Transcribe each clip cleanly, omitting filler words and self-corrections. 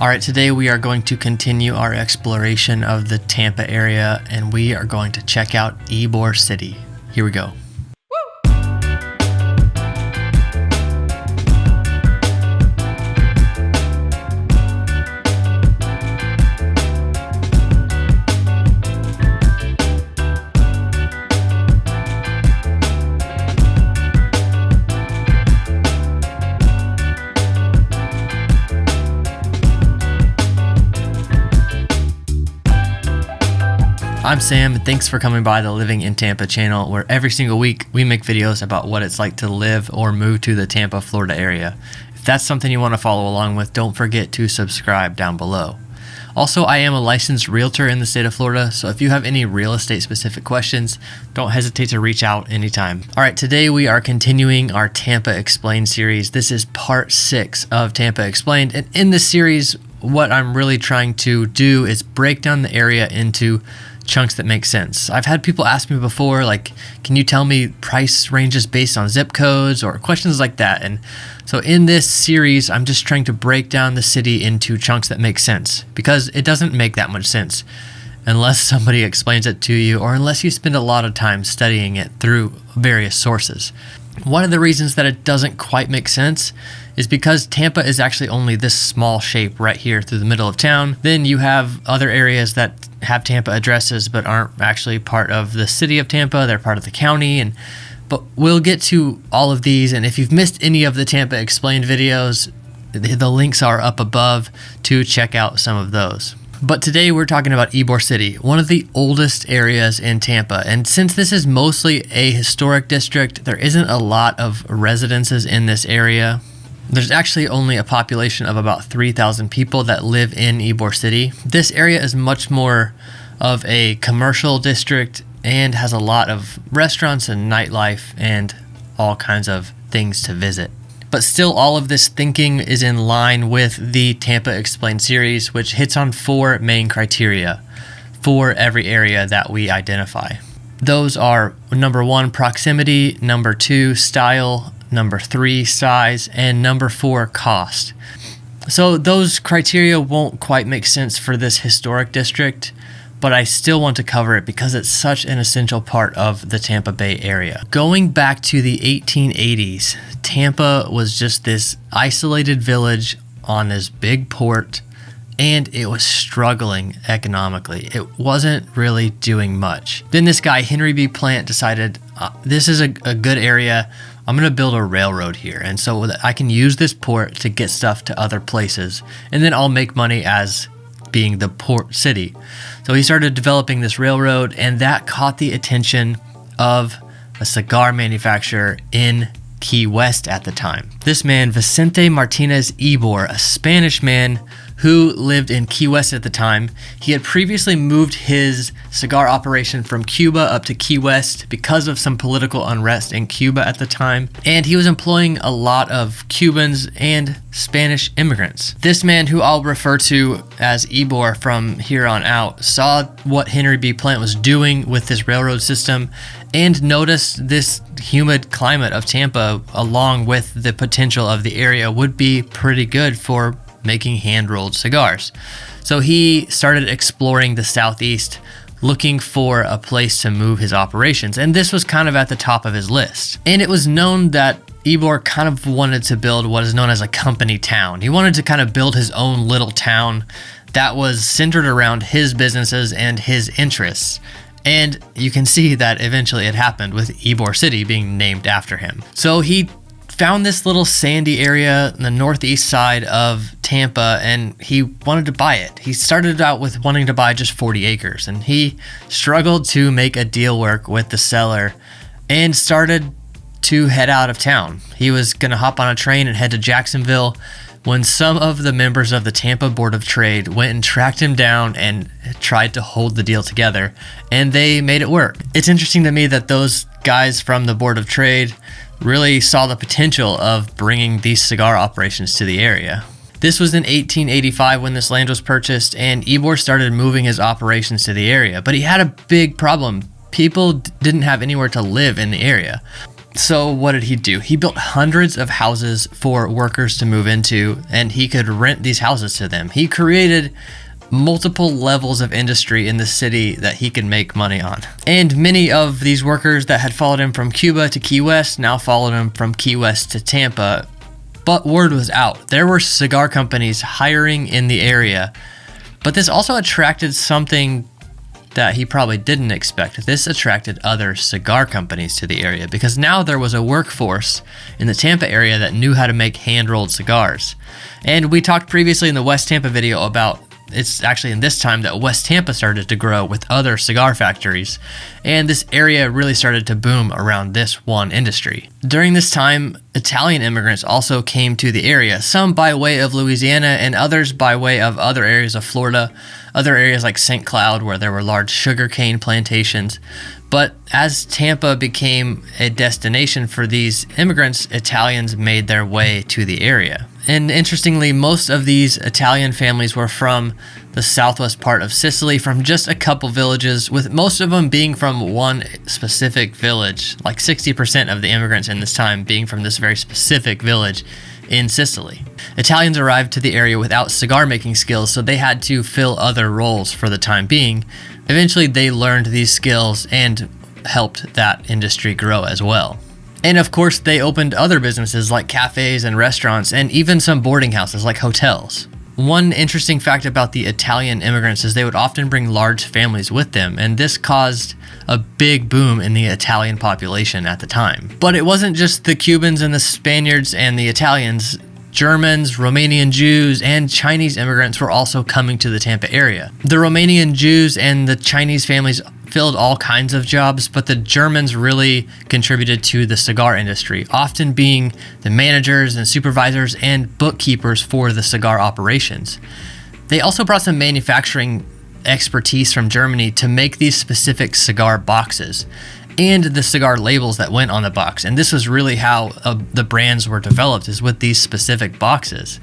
Alright, today we are going to continue our exploration of the Tampa area and we are going to check out Ybor City. Here we go. I'm Sam, and thanks for coming by the Living in Tampa channel, where every single week we make videos about what it's like to live or move to the Tampa, Florida area. If that's something you want to follow along with, don't forget to subscribe down below. Also, I am a licensed realtor in the state of Florida, so if you have any real estate specific questions, don't hesitate to reach out anytime. Alright, today we are continuing our Tampa Explained series. This is part 6 of Tampa Explained, and in this series, what I'm really trying to do is break down the area into chunks that make sense. I've had people ask me before, like, can you tell me price ranges based on zip codes or questions like that? And so in this series, I'm just trying to break down the city into chunks that make sense, because it doesn't make that much sense unless somebody explains it to you or unless you spend a lot of time studying it through various sources. One of the reasons that it doesn't quite make sense is because Tampa is actually only this small shape right here through the middle of town. Then you have other areas that have Tampa addresses but aren't actually part of the city of Tampa. They're part of the county. But we'll get to all of these, and if you've missed any of the Tampa Explained videos, the links are up above to check out some of those. But today we're talking about Ybor City, one of the oldest areas in Tampa. And since this is mostly a historic district, there isn't a lot of residences in this area. There's actually only a population of about 3,000 people that live in Ybor City. This area is much more of a commercial district and has a lot of restaurants and nightlife and all kinds of things to visit. But still, all of this thinking is in line with the Tampa Explained series, which hits on 4 main criteria for every area that we identify. Those are number 1, proximity, number 2, style, number 3, size, and number 4, cost. So those criteria won't quite make sense for this historic district, but I still want to cover it because it's such an essential part of the Tampa Bay area. Going back to the 1880s, Tampa was just this isolated village on this big port, and it was struggling economically. It wasn't really doing much. Then this guy, Henry B. Plant, decided, this is a good area. I'm going to build a railroad here, and so I can use this port to get stuff to other places, and then I'll make money as being the port city. So he started developing this railroad, and that caught the attention of a cigar manufacturer in Key West at the time. This man, Vicente Martinez Ybor, a Spanish man who lived in Key West at the time. He had previously moved his cigar operation from Cuba up to Key West because of some political unrest in Cuba at the time, and he was employing a lot of Cubans and Spanish immigrants. This man, who I'll refer to as Ybor from here on out, saw what Henry B. Plant was doing with this railroad system and noticed this humid climate of Tampa, along with the potential of the area, would be pretty good for making hand-rolled cigars. So he started exploring the southeast, looking for a place to move his operations, and this was kind of at the top of his list. And it was known that Ybor kind of wanted to build what is known as a company town. He wanted to kind of build his own little town that was centered around his businesses and his interests. And you can see that eventually it happened, with Ybor City being named after him. So he found this little sandy area in the northeast side of Tampa, and he wanted to buy it. He started out with wanting to buy just 40 acres, and he struggled to make a deal work with the seller and started to head out of town. He was going to hop on a train and head to Jacksonville when some of the members of the Tampa Board of Trade went and tracked him down and tried to hold the deal together, and they made it work. It's interesting to me that those guys from the Board of Trade really saw the potential of bringing these cigar operations to the area. This was in 1885 when this land was purchased, and Ybor started moving his operations to the area, but he had a big problem. People didn't have anywhere to live in the area. So what did he do? He built hundreds of houses for workers to move into, and he could rent these houses to them. He created multiple levels of industry in the city that he could make money on. And many of these workers that had followed him from Cuba to Key West now followed him from Key West to Tampa. But word was out. There were cigar companies hiring in the area. But this also attracted something that he probably didn't expect. This attracted other cigar companies to the area because now there was a workforce in the Tampa area that knew how to make hand-rolled cigars. And we talked previously in the West Tampa video about it's actually in this time that West Tampa started to grow with other cigar factories, and this area really started to boom around this one industry. During this time, Italian immigrants also came to the area, some by way of Louisiana and others by way of other areas of Florida, other areas like St. Cloud where there were large sugarcane plantations. But as Tampa became a destination for these immigrants, Italians made their way to the area. And interestingly, most of these Italian families were from the southwest part of Sicily, from just a couple villages, with most of them being from one specific village, like 60% of the immigrants in this time being from this very specific village in Sicily. Italians arrived to the area without cigar making skills, so they had to fill other roles for the time being. Eventually, they learned these skills and helped that industry grow as well. And of course, they opened other businesses like cafes and restaurants, and even some boarding houses like hotels. One interesting fact about the Italian immigrants is they would often bring large families with them, and this caused a big boom in the Italian population at the time. But it wasn't just the Cubans and the Spaniards and the Italians. Germans, Romanian Jews, and Chinese immigrants were also coming to the Tampa area. The Romanian Jews and the Chinese families filled all kinds of jobs, but the Germans really contributed to the cigar industry, often being the managers and supervisors and bookkeepers for the cigar operations. They also brought some manufacturing expertise from Germany to make these specific cigar boxes and the cigar labels that went on the box. And this was really how the brands were developed, is with these specific boxes.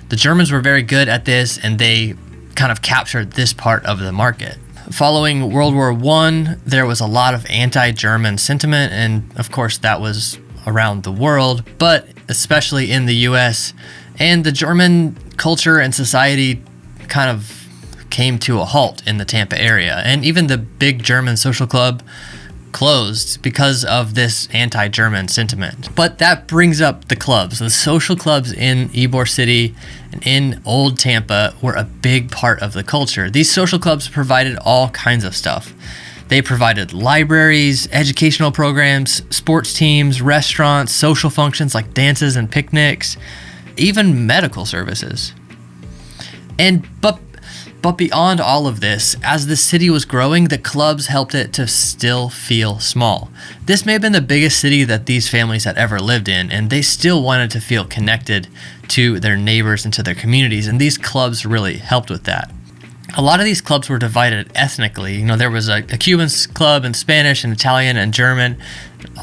The Germans were very good at this, and they kind of captured this part of the market. Following World War I, there was a lot of anti-German sentiment, and of course that was around the world, but especially in the US. And the German culture and society kind of came to a halt in the Tampa area, and even the big German social club closed because of this anti-German sentiment. But that brings up the clubs. The social clubs in Ybor City and in Old Tampa were a big part of the culture. These social clubs provided all kinds of stuff. They provided libraries, educational programs, sports teams, restaurants, social functions like dances and picnics, even medical services. But beyond all of this, as the city was growing, the clubs helped it to still feel small. This may have been the biggest city that these families had ever lived in, and they still wanted to feel connected to their neighbors and to their communities, and these clubs really helped with that. A lot of these clubs were divided ethnically. You know, there was a Cuban club and Spanish and Italian and German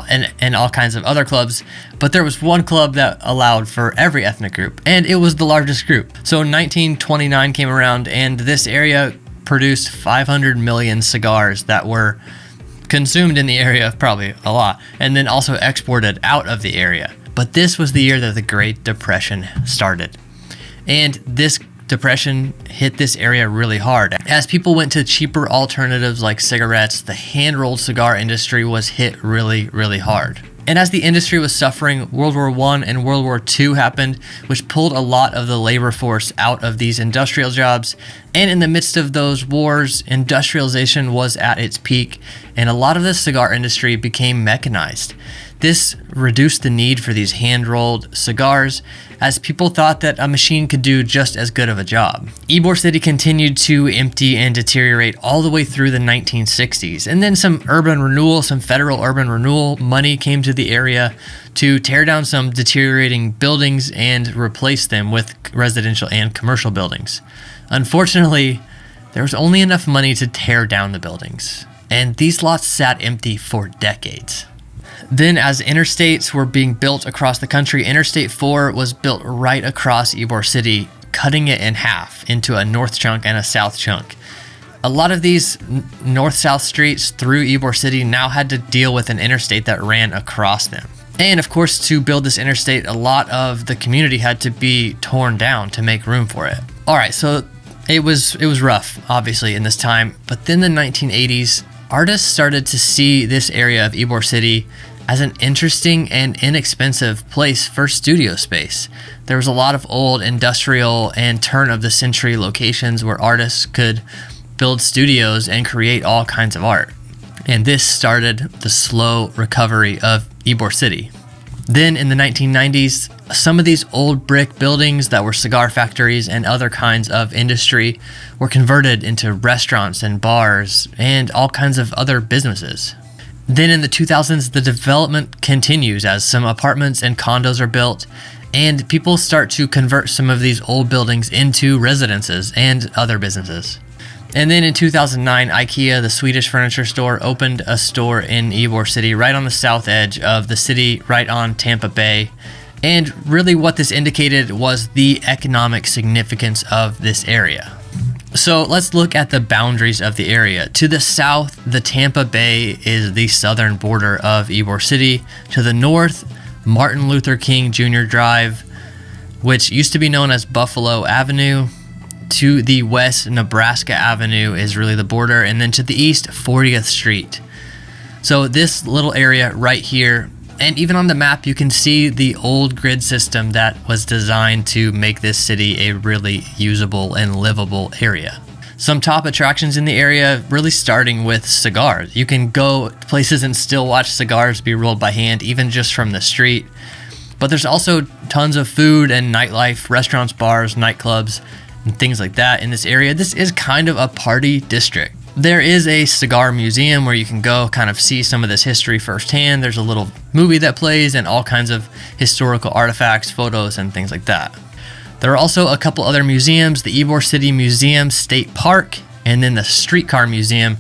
and all kinds of other clubs, but there was one club that allowed for every ethnic group, and it was the largest group. So 1929 came around, and this area produced 500 million cigars that were consumed in the area, probably a lot, and then also exported out of the area. But this was the year that the Great Depression started, and this Depression hit this area really hard. As people went to cheaper alternatives like cigarettes, the hand-rolled cigar industry was hit really, really hard. And as the industry was suffering, World War I and World War II happened, which pulled a lot of the labor force out of these industrial jobs. And in the midst of those wars, industrialization was at its peak, and a lot of the cigar industry became mechanized. This reduced the need for these hand-rolled cigars, as people thought that a machine could do just as good of a job. Ybor City continued to empty and deteriorate all the way through the 1960s, and then some federal urban renewal money came to the area to tear down some deteriorating buildings and replace them with residential and commercial buildings. Unfortunately, there was only enough money to tear down the buildings, and these lots sat empty for decades. Then, as interstates were being built across the country, Interstate 4 was built right across Ybor City, cutting it in half into a north chunk and a south chunk. A lot of these north-south streets through Ybor City now had to deal with an interstate that ran across them. And of course, to build this interstate, a lot of the community had to be torn down to make room for it. All right, so it was rough, obviously, in this time. But then the 1980s, artists started to see this area of Ybor City as an interesting and inexpensive place for studio space. There was a lot of old industrial and turn-of-the-century locations where artists could build studios and create all kinds of art. And this started the slow recovery of Ybor City. Then in the 1990s, some of these old brick buildings that were cigar factories and other kinds of industry were converted into restaurants and bars and all kinds of other businesses. Then in the 2000s, the development continues as some apartments and condos are built, and people start to convert some of these old buildings into residences and other businesses. And then in 2009, IKEA, the Swedish furniture store, opened a store in Ybor City right on the south edge of the city, right on Tampa Bay. And really what this indicated was the economic significance of this area. So let's look at the boundaries of the area. To the south, the Tampa Bay is the southern border of Ybor City. To the north, Martin Luther King Jr. Drive, which used to be known as Buffalo Avenue. To the west, Nebraska Avenue is really the border. And then to the east, 40th Street. So this little area right here, and even on the map, you can see the old grid system that was designed to make this city a really usable and livable area. Some top attractions in the area, really starting with cigars. You can go places and still watch cigars be rolled by hand, even just from the street. But there's also tons of food and nightlife, restaurants, bars, nightclubs, and things like that in this area. This is kind of a party district. There is a cigar museum where you can go kind of see some of this history firsthand. There's a little movie that plays and all kinds of historical artifacts, photos, and things like that. There are also a couple other museums, the Ybor City Museum State Park, and then the Streetcar Museum.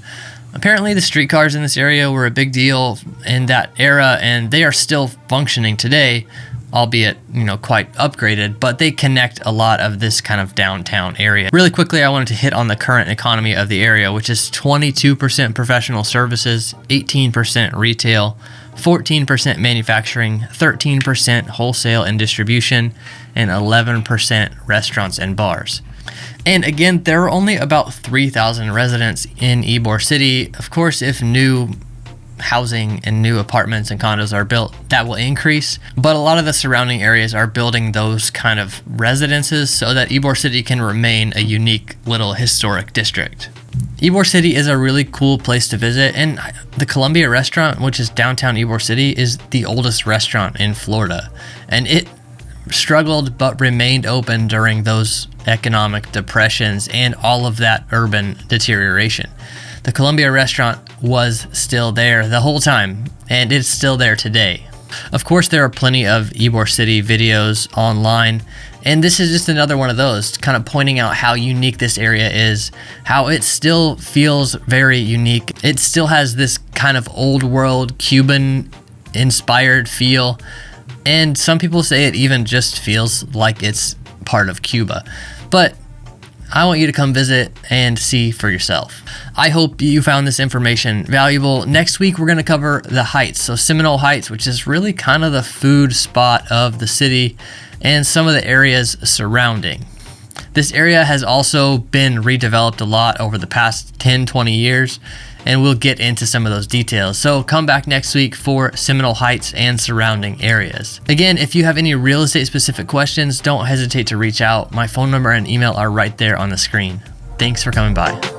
Apparently the streetcars in this area were a big deal in that era, and they are still functioning today, albeit, quite upgraded, but they connect a lot of this kind of downtown area. Really quickly, I wanted to hit on the current economy of the area, which is 22% professional services, 18% retail, 14% manufacturing, 13% wholesale and distribution, and 11% restaurants and bars. And again, there are only about 3,000 residents in Ybor City. Of course, if new housing and new apartments and condos are built, that will increase, but a lot of the surrounding areas are building those kind of residences so that Ybor City can remain a unique little historic district. Ybor City is a really cool place to visit, and the Columbia restaurant, which is downtown Ybor City, is the oldest restaurant in Florida, and it struggled but remained open during those economic depressions and all of that urban deterioration. The Columbia restaurant was still there the whole time, and it's still there today. Of course, there are plenty of Ybor City videos online, and this is just another one of those, kind of pointing out how unique this area is, how it still feels very unique. It still has this kind of old world Cuban-inspired feel, and some people say it even just feels like it's part of Cuba. But I want you to come visit and see for yourself. I hope you found this information valuable. Next week, we're going to cover the Heights. So Seminole Heights, which is really kind of the food spot of the city, and some of the areas surrounding. This area has also been redeveloped a lot over the past 10-20 years, and we'll get into some of those details. So come back next week for Seminole Heights and surrounding areas. Again, if you have any real estate specific questions, don't hesitate to reach out. My phone number and email are right there on the screen. Thanks for coming by.